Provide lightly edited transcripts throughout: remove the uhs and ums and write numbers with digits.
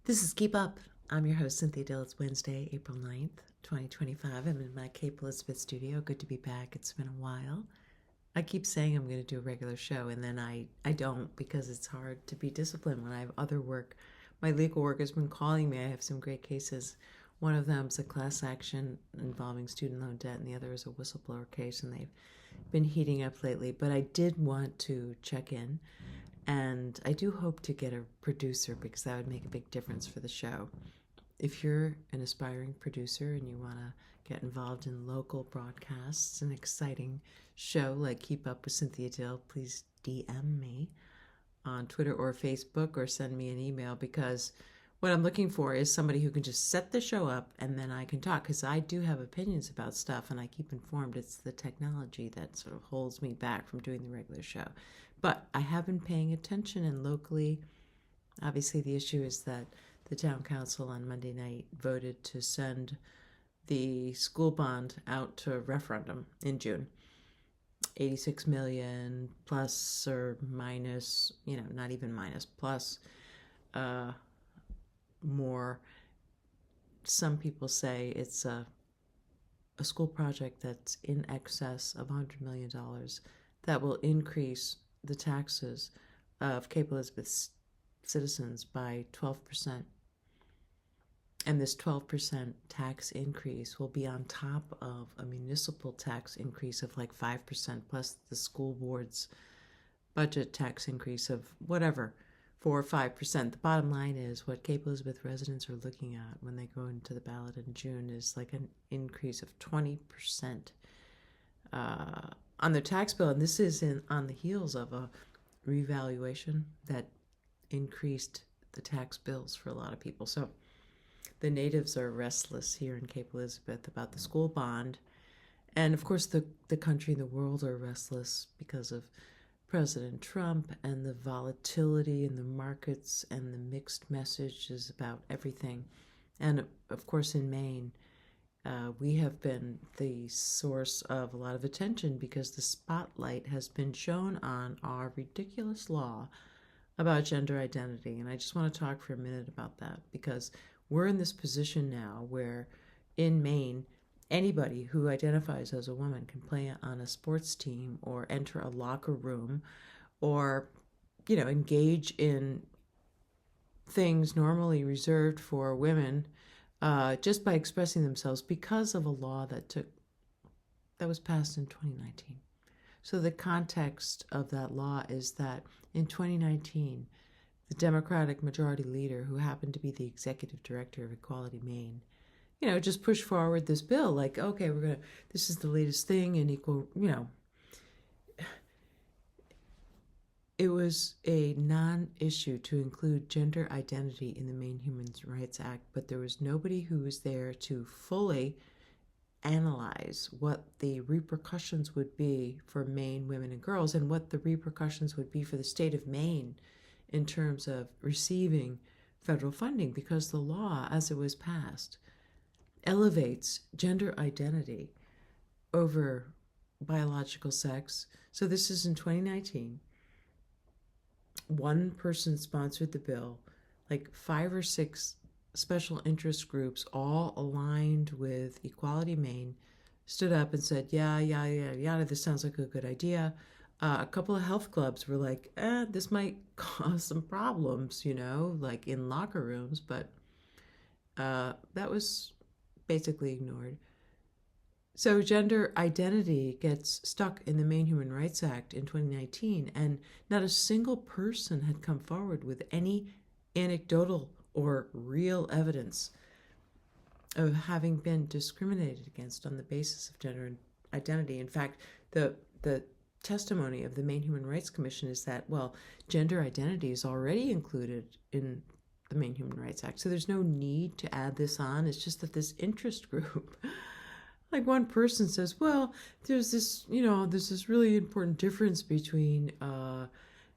This is Keep Up. I'm your host, Cynthia Dill. It's Wednesday, April 9th, 2025. I'm in my Cape Elizabeth studio. Good to be back. It's been a while. I keep saying I'm going to do a regular show, and then I don't because it's hard to be disciplined when I have other work. My legal work has been calling me. I have some great cases. One of them is a class action involving student loan debt, and the other is a whistleblower case, and they've been heating up lately. But I did want to check in, and I do hope to get a producer because that would make a big difference for the show. If you're an aspiring producer and you want to get involved in local broadcasts, an exciting show like Keep Up with Cynthia Dill, please DM me on Twitter or Facebook or send me an email, because what I'm looking for is somebody who can just set the show up and then I can talk, because I do have opinions about stuff and I keep informed. It's the technology that sort of holds me back from doing the regular show. But I have been paying attention, and locally, obviously the issue is that the town council on Monday night voted to send the school bond out to referendum in June. 86 million plus or minus, not even minus, plus more. Some people say it's a school project that's in excess of $100 million that will increase the taxes of Cape Elizabeth citizens by 12%. And this 12% tax increase will be on top of a municipal tax increase of like 5%, plus the school board's budget tax increase of whatever, 4 or 5%. The bottom line is what Cape Elizabeth residents are looking at when they go into the ballot in June is like an increase of 20% on their tax bill. And this is on the heels of a revaluation that increased the tax bills for a lot of people. So the natives are restless here in Cape Elizabeth about the school bond. And of course, the country and the world are restless because of President Trump and the volatility in the markets and the mixed messages about everything. And of course, in Maine, we have been the source of a lot of attention because the spotlight has been shown on our ridiculous law about gender identity. And I just want to talk for a minute about that, because we're in this position now where in Maine, anybody who identifies as a woman can play on a sports team or enter a locker room or, engage in things normally reserved for women just by expressing themselves because of a law that was passed in 2019. So the context of that law is that in 2019, the Democratic majority leader, who happened to be the executive director of Equality Maine, just pushed forward this bill like, okay, this is the latest thing in equal, It was a non-issue to include gender identity in the Maine Human Rights Act, but there was nobody who was there to fully analyze what the repercussions would be for Maine women and girls and what the repercussions would be for the state of Maine in terms of receiving federal funding, because the law, as it was passed, elevates gender identity over biological sex. So this is in 2019. One person sponsored the bill, like 5 or 6 special interest groups, all aligned with Equality Maine, stood up and said, yeah, this sounds like a good idea. A couple of health clubs were like, this might cause some problems, like in locker rooms, but that was basically ignored. So gender identity gets stuck in the Maine Human Rights Act in 2019, and not a single person had come forward with any anecdotal or real evidence of having been discriminated against on the basis of gender identity. In fact, the testimony of the Maine Human Rights Commission is that, well, gender identity is already included in the Maine Human Rights Act, so there's no need to add this on. It's just that this interest group, like one person says, well, there's this really important difference between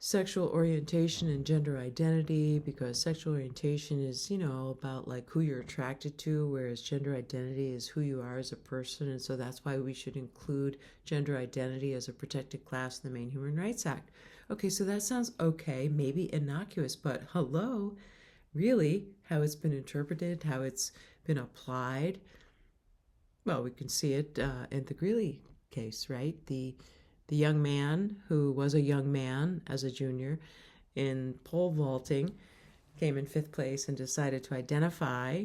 sexual orientation and gender identity, because sexual orientation is, about like who you're attracted to, whereas gender identity is who you are as a person. And so that's why we should include gender identity as a protected class in the Maine Human Rights Act. Okay, so that sounds okay, maybe innocuous, but hello, really how it's been interpreted, how it's been applied. Well, we can see it in the Greeley case, right? The young man who was a young man as a junior in pole vaulting came in 5th place and decided to identify,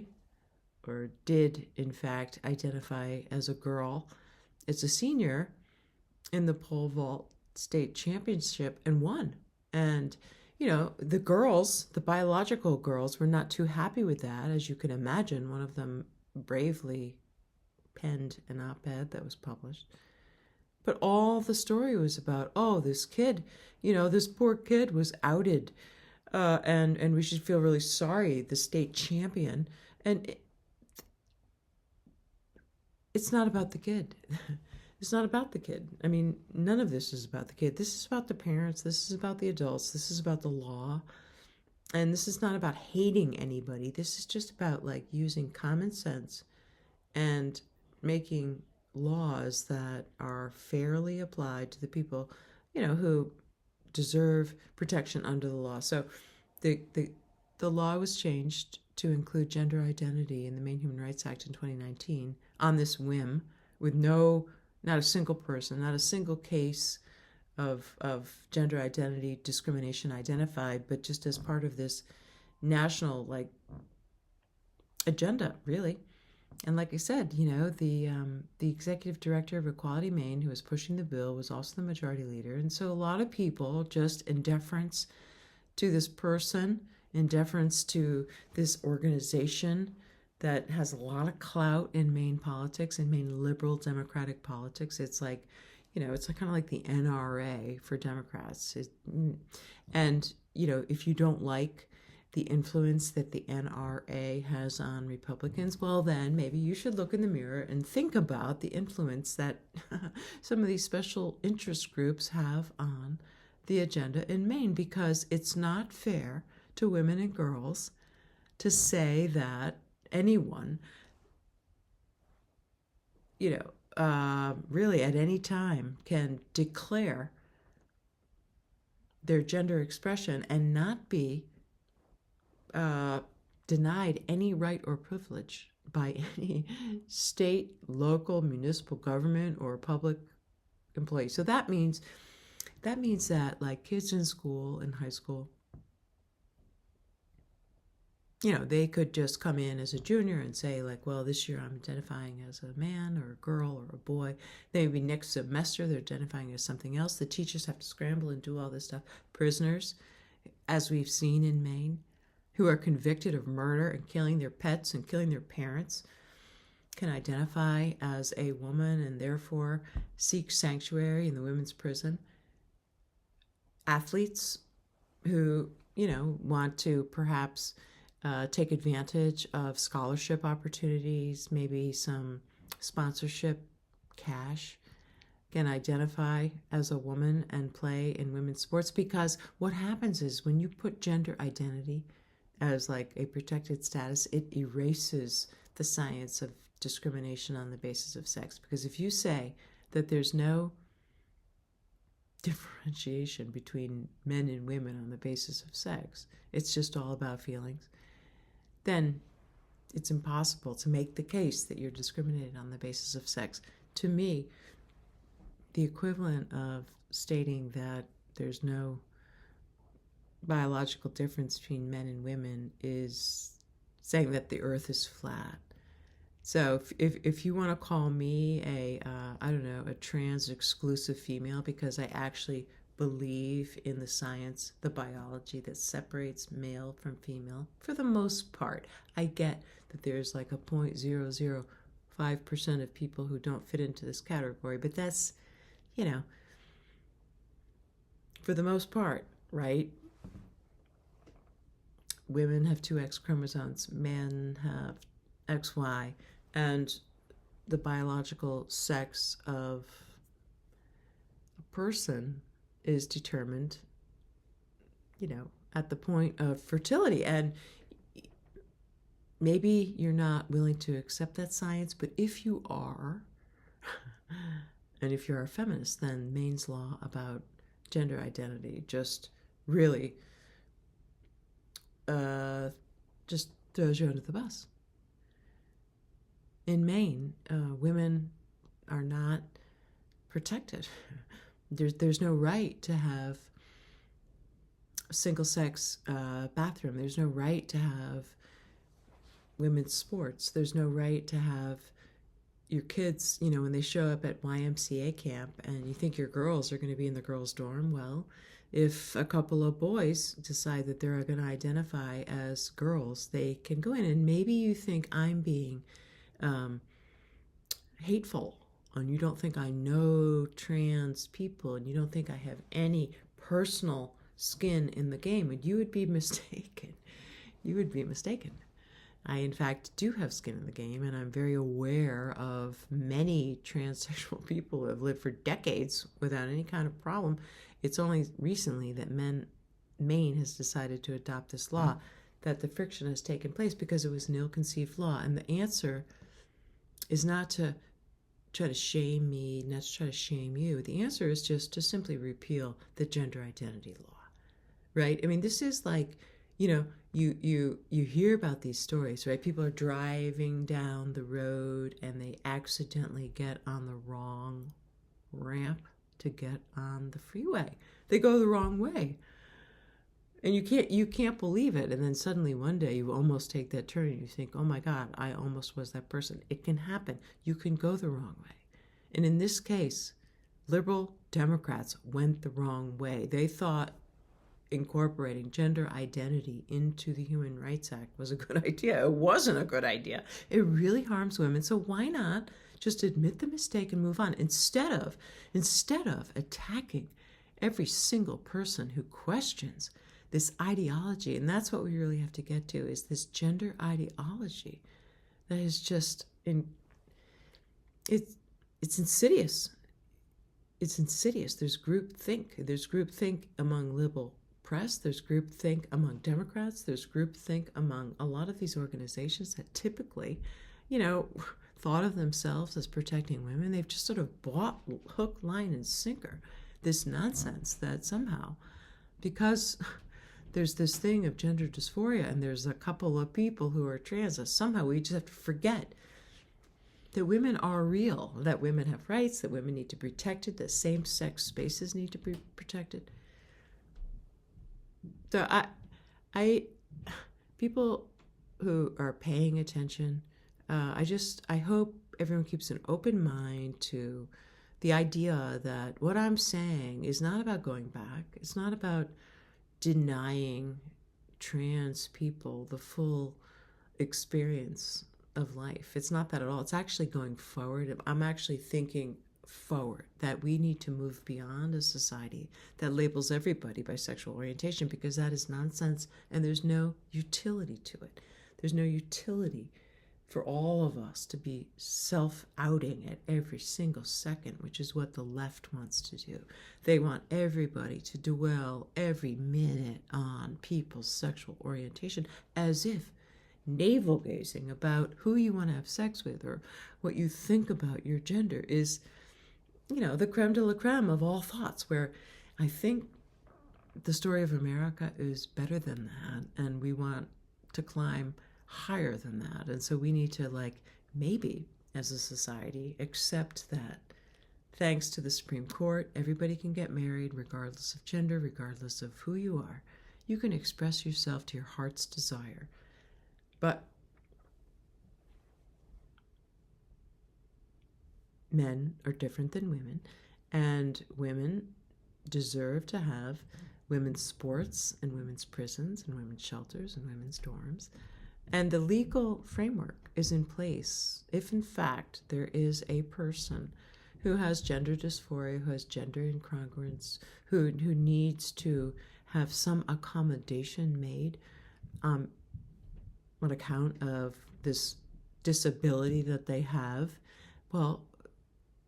or did in fact identify as a girl, as a senior in the pole vault state championship and won. And the girls, the biological girls, were not too happy with that, as you can imagine. One of them bravely penned an op-ed that was published. But all the story was about, oh, this kid, this poor kid was outed, and we should feel really sorry, the state champion. And it's not about the kid. It's not about the kid. I mean, none of this is about the kid. This is about the parents. This is about the adults. This is about the law. And this is not about hating anybody. This is just about using common sense and making laws that are fairly applied to the people, who deserve protection under the law. So the law was changed to include gender identity in the Maine Human Rights Act in 2019 on this whim, with not a single person, not a single case of gender identity discrimination identified, but just as part of this national agenda, really. And like I said, the executive director of Equality Maine, who was pushing the bill, was also the majority leader. And so a lot of people, just in deference to this person, in deference to this organization that has a lot of clout in Maine politics, in Maine liberal democratic politics. It's it's kind of like the NRA for Democrats. And if you don't like the influence that the NRA has on Republicans, well, then maybe you should look in the mirror and think about the influence that some of these special interest groups have on the agenda in Maine, because it's not fair to women and girls to say that anyone, really at any time can declare their gender expression and not be denied any right or privilege by any state, local, municipal government, or public employee. So that means that kids in school, in high school, they could just come in as a junior and say well, this year I'm identifying as a man or a girl or a boy. Maybe next semester they're identifying as something else. The teachers have to scramble and do all this stuff. Prisoners, as we've seen in Maine, who are convicted of murder and killing their pets and killing their parents, can identify as a woman and therefore seek sanctuary in the women's prison. Athletes who, want to perhaps take advantage of scholarship opportunities, maybe some sponsorship cash, can identify as a woman and play in women's sports. Because what happens is when you put gender identity as a protected status, it erases the science of discrimination on the basis of sex. Because if you say that there's no differentiation between men and women on the basis of sex, it's just all about feelings, then it's impossible to make the case that you're discriminated on the basis of sex. To me, the equivalent of stating that there's no biological difference between men and women is saying that the earth is flat. So if you want to call me a trans exclusive female because I actually believe in the science, the biology that separates male from female, for the most part, I get that there's a 0.005% of people who don't fit into this category, but that's, for the most part, right? Women have 2 X chromosomes, men have XY, and the biological sex of a person is determined, at the point of fertility. And maybe you're not willing to accept that science, but if you are, and if you're a feminist, then Maine's law about gender identity just really just throws you under the bus. In Maine, women are not protected. There's no right to have a single-sex bathroom. There's no right to have women's sports. There's no right to have your kids, when they show up at YMCA camp and you think your girls are going to be in the girls' dorm. Well, if a couple of boys decide that they're going to identify as girls, they can go in. And maybe you think I'm being hateful, and you don't think I know trans people, and you don't think I have any personal skin in the game, and you would be mistaken. You would be mistaken. I, in fact, do have skin in the game, and I'm very aware of many transsexual people who have lived for decades without any kind of problem. It's only recently that Maine has decided to adopt this law that the friction has taken place because it was an ill-conceived law. And the answer is not to try to shame me, not to try to shame you. The answer is just to simply repeal the gender identity law, right? I mean, this is like, you hear about these stories, right? People are driving down the road and they accidentally get on the wrong ramp to get on the freeway. They go the wrong way. And you can't believe it. And then suddenly one day you almost take that turn and you think, oh my God, I almost was that person. It can happen. You can go the wrong way. And in this case, liberal Democrats went the wrong way. They thought incorporating gender identity into the Human Rights Act was a good idea. It wasn't a good idea. It really harms women. So why not just admit the mistake and move on instead of attacking every single person who questions this ideology? And that's what we really have to get to, is this gender ideology that is just it's insidious. It's insidious. There's groupthink among liberal press. There's groupthink among Democrats. There's groupthink among a lot of these organizations that typically, thought of themselves as protecting women. They've just sort of bought hook, line, and sinker this nonsense that somehow, because there's this thing of gender dysphoria and there's a couple of people who are trans, that somehow we just have to forget that women are real, that women have rights, that women need to be protected, that same-sex spaces need to be protected. So people who are paying attention, I hope everyone keeps an open mind to the idea that what I'm saying is not about going back. It's not about denying trans people the full experience of life. It's not that at all. It's actually going forward. I'm actually thinking forward, that we need to move beyond a society that labels everybody by sexual orientation, because that is nonsense and there's no utility to it. There's no utility for all of us to be self-outing at every single second, which is what the left wants to do. They want everybody to dwell every minute on people's sexual orientation as if navel-gazing about who you want to have sex with or what you think about your gender is, the creme de la creme of all thoughts, where I think the story of America is better than that, and we want to climb higher than that. And so we need to, maybe as a society, accept that thanks to the Supreme Court, everybody can get married regardless of gender, regardless of who you are. You can express yourself to your heart's desire. But men are different than women, and women deserve to have women's sports and women's prisons and women's shelters and women's dorms. And the legal framework is in place if, in fact, there is a person who has gender dysphoria, who has gender incongruence, who needs to have some accommodation made on account of this disability that they have. Well,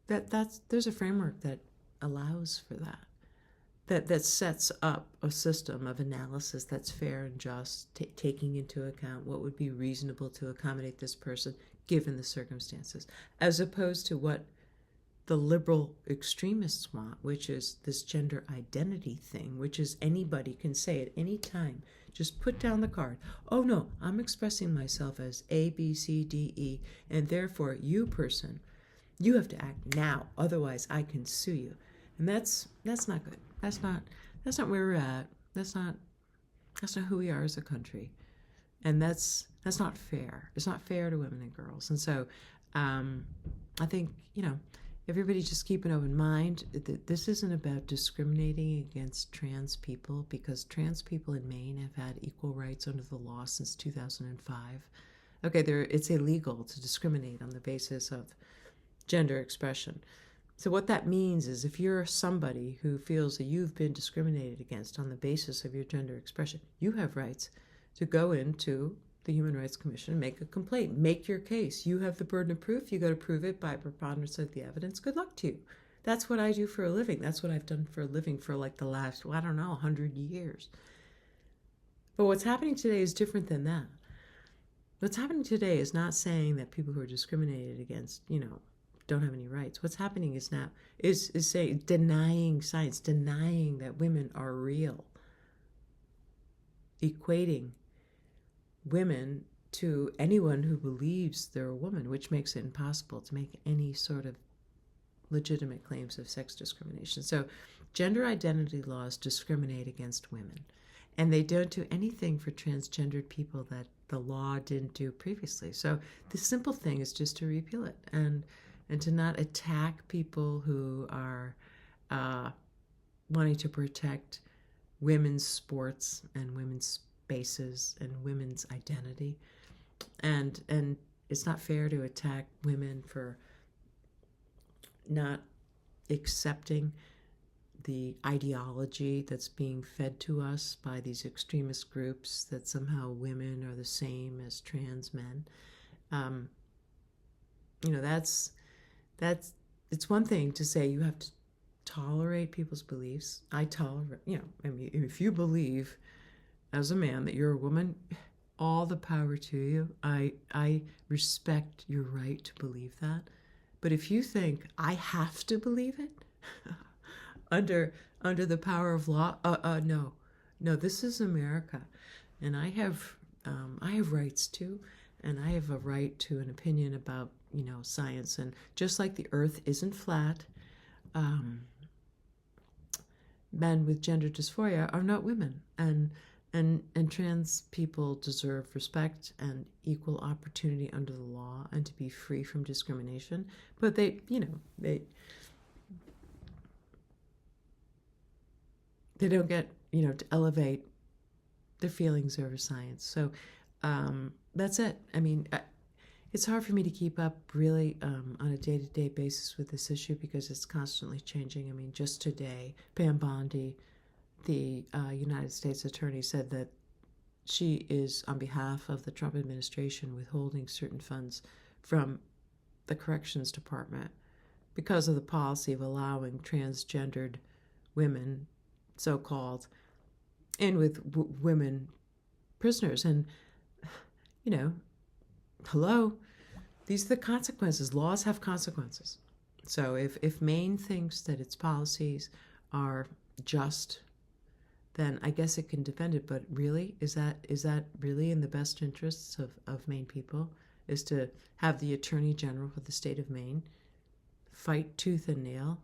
there's a framework that allows for that sets up a system of analysis that's fair and just, taking into account what would be reasonable to accommodate this person given the circumstances, as opposed to what the liberal extremists want, which is this gender identity thing, which is anybody can say at any time. Just put down the card. Oh no, I'm expressing myself as A, B, C, D, E, and therefore you person, you have to act now, otherwise I can sue you. And that's not good. That's not where we're at. That's not who we are as a country. And that's not fair. It's not fair to women and girls. And so I think, everybody just keep an open mind that this isn't about discriminating against trans people, because trans people in Maine have had equal rights under the law since 2005. Okay, it's illegal to discriminate on the basis of gender expression. So what that means is if you're somebody who feels that you've been discriminated against on the basis of your gender expression, you have rights to go into the Human Rights Commission, make a complaint, make your case. You have the burden of proof. You got to prove it by preponderance of the evidence. Good luck to you. That's what I do for a living. That's what I've done for a living for like the last, 100 years. But what's happening today is different than that. What's happening today is not saying that people who are discriminated against, don't have any rights. What's happening is now is saying, denying science, denying that women are real, equating women to anyone who believes they're a woman, which makes it impossible to make any sort of legitimate claims of sex discrimination. So gender identity laws discriminate against women, and they don't do anything for transgendered people that the law didn't do previously. So the simple thing is just to repeal it and to not attack people who are wanting to protect women's sports and women's spaces and women's identity. And it's not fair to attack women for not accepting the ideology that's being fed to us by these extremist groups that somehow women are the same as trans men. It's one thing to say you have to tolerate people's beliefs. I tolerate, if you believe as a man that you're a woman, all the power to you. I respect your right to believe that. But if you think I have to believe it under the power of law, no, this is America, and I have rights too, and I have a right to an opinion about science. And just like the Earth isn't flat, men with gender dysphoria are not women, and trans people deserve respect and equal opportunity under the law and to be free from discrimination. But they don't get, to elevate their feelings over science. So that's it. It's hard for me to keep up really on a day-to-day basis with this issue because it's constantly changing. Just today, Pam Bondi, the United States attorney, said that she is, on behalf of the Trump administration, withholding certain funds from the Corrections Department because of the policy of allowing transgendered women, so-called, in with women prisoners. And, hello, these are the consequences. Laws have consequences. So if Maine thinks that its policies are just, then I guess it can defend it. But really, is that really in the best interests of Maine people, is to have the Attorney General for the state of Maine fight tooth and nail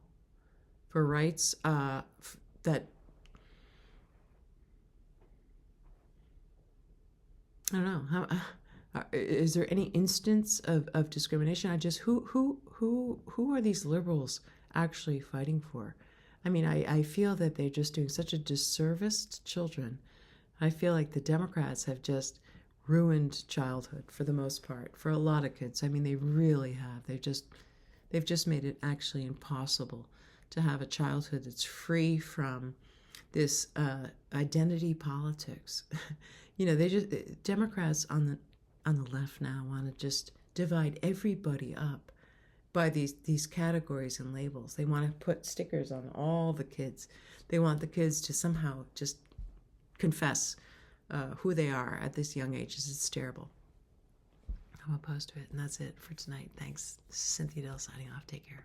for rights that, I don't know, how is there any instance of discrimination? Who are these liberals actually fighting for? I feel that they're just doing such a disservice to children. I feel like the Democrats have just ruined childhood for the most part, for a lot of kids. They really have. They've just made it actually impossible to have a childhood that's free from this identity politics. Democrats on the left now want to just divide everybody up by these categories and labels. They want to put stickers on all the kids. They want the kids to somehow just confess who they are at this young age. It's terrible. I'm opposed to it, and that's it for tonight. Thanks. This is Cynthia Dell signing off. Take care.